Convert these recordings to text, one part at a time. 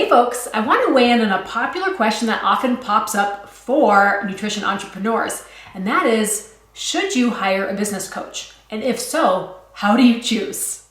Hey folks, I want to weigh in on a popular question that often pops up for nutrition entrepreneurs, and that is, should you hire a business coach? And if so, how do you choose?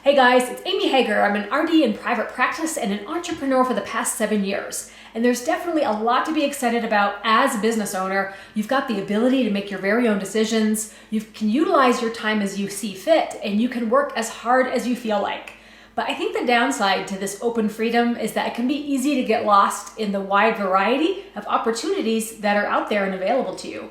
Hey guys, it's Amy Hager. I'm an RD in private practice and an entrepreneur for the past 7 years. And there's definitely a lot to be excited about as a business owner. You've got the ability to make your very own decisions. You can utilize your time as you see fit, and you can work as hard as you feel like. But I think the downside to this open freedom is that it can be easy to get lost in the wide variety of opportunities that are out there and available to you.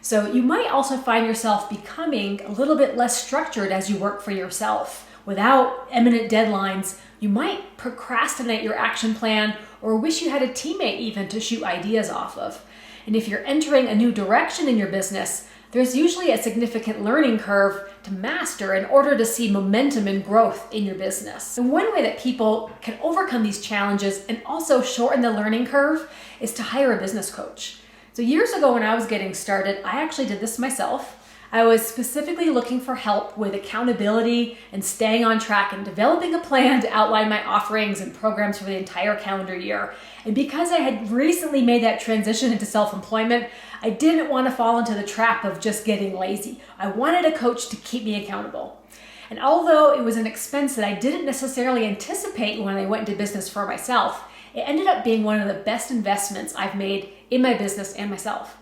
So you might also find yourself becoming a little bit less structured as you work for yourself. Without imminent deadlines, you might procrastinate your action plan or wish you had a teammate even to shoot ideas off of. And if you're entering a new direction in your business, there's usually a significant learning curve to master in order to see momentum and growth in your business. And one way that people can overcome these challenges and also shorten the learning curve is to hire a business coach. So years ago when I was getting started, I actually did this myself. I was specifically looking for help with accountability and staying on track and developing a plan to outline my offerings and programs for the entire calendar year. And because I had recently made that transition into self-employment, I didn't want to fall into the trap of just getting lazy. I wanted a coach to keep me accountable. And although it was an expense that I didn't necessarily anticipate when I went into business for myself, it ended up being one of the best investments I've made in my business and myself.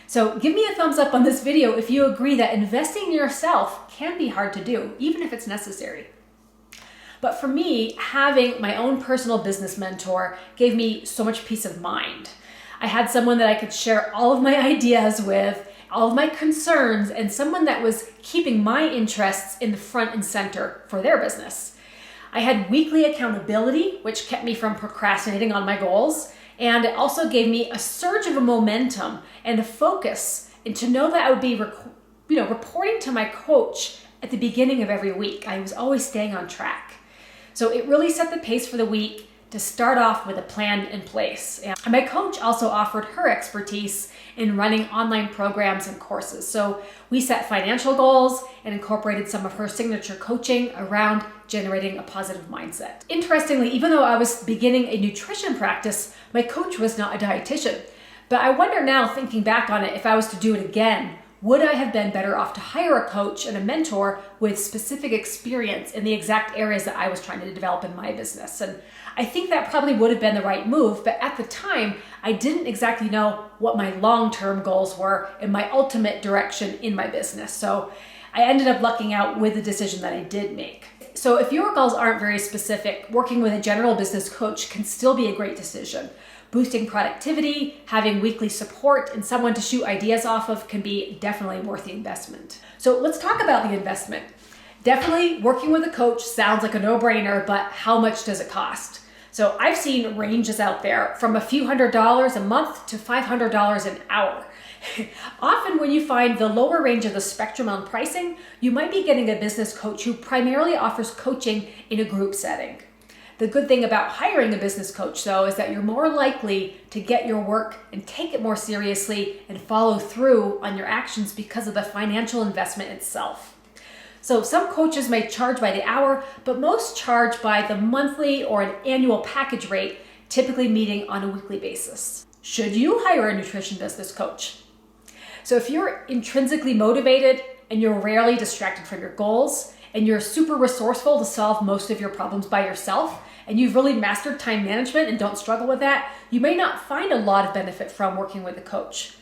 So give me a thumbs up on this video if you agree that investing in yourself can be hard to do, even if it's necessary. But for me, having my own personal business mentor gave me so much peace of mind. I had someone that I could share all of my ideas with, all of my concerns, and someone that was keeping my interests in the front and center for their business. I had weekly accountability, which kept me from procrastinating on my goals. And it also gave me a surge of momentum and a focus, and to know that I would be reporting to my coach at the beginning of every week. I was always staying on track. So it really set the pace for the week to start off with a plan in place. And my coach also offered her expertise in running online programs and courses. So we set financial goals and incorporated some of her signature coaching around generating a positive mindset. Interestingly, even though I was beginning a nutrition practice, my coach was not a dietitian. But I wonder now, thinking back on it, if I was to do it again, would I have been better off to hire a coach and a mentor with specific experience in the exact areas that I was trying to develop in my business? And I think that probably would have been the right move, but at the time, I didn't exactly know what my long-term goals were and my ultimate direction in my business. So I ended up lucking out with the decision that I did make. So if your goals aren't very specific, working with a general business coach can still be a great decision. Boosting productivity, having weekly support, and someone to shoot ideas off of can be definitely worth the investment. So let's talk about the investment. Definitely working with a coach sounds like a no-brainer, but how much does it cost? So I've seen ranges out there from a few $100s a month to $500 an hour. Often when you find the lower range of the spectrum on pricing, you might be getting a business coach who primarily offers coaching in a group setting. The good thing about hiring a business coach, though, is that you're more likely to get your work and take it more seriously and follow through on your actions because of the financial investment itself. So some coaches may charge by the hour, but most charge by the monthly or an annual package rate, typically meeting on a weekly basis. Should you hire a nutrition business coach? So if you're intrinsically motivated and you're rarely distracted from your goals, and you're super resourceful to solve most of your problems by yourself, and you've really mastered time management and don't struggle with that, you may not find a lot of benefit from working with a coach.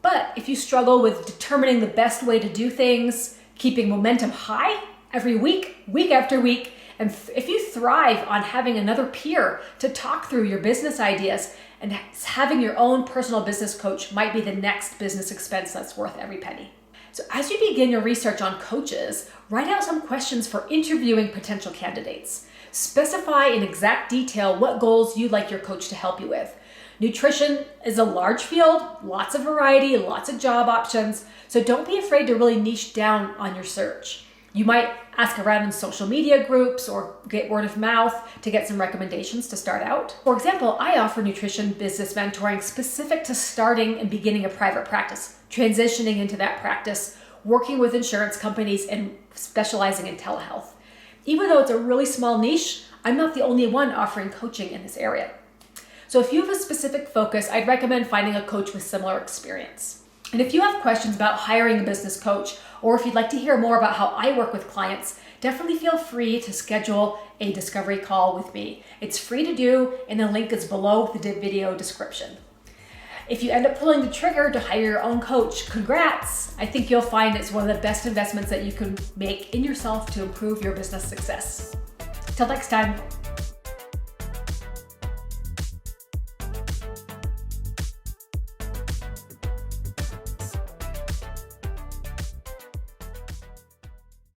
But if you struggle with determining the best way to do things, keeping momentum high every week, week after week, and if you thrive on having another peer to talk through your business ideas, and having your own personal business coach might be the next business expense that's worth every penny. So as you begin your research on coaches, write out some questions for interviewing potential candidates. Specify in exact detail what goals you'd like your coach to help you with. Nutrition is a large field, lots of variety, lots of job options, so don't be afraid to really niche down on your search. You might ask around in social media groups or get word of mouth to get some recommendations to start out. For example, I offer nutrition business mentoring specific to starting and beginning a private practice, transitioning into that practice, working with insurance companies and specializing in telehealth. Even though it's a really small niche, I'm not the only one offering coaching in this area. So if you have a specific focus, I'd recommend finding a coach with similar experience. And if you have questions about hiring a business coach, or if you'd like to hear more about how I work with clients, definitely feel free to schedule a discovery call with me. It's free to do, and the link is below the video description. If you end up pulling the trigger to hire your own coach, congrats! I think you'll find it's one of the best investments that you can make in yourself to improve your business success. Till next time.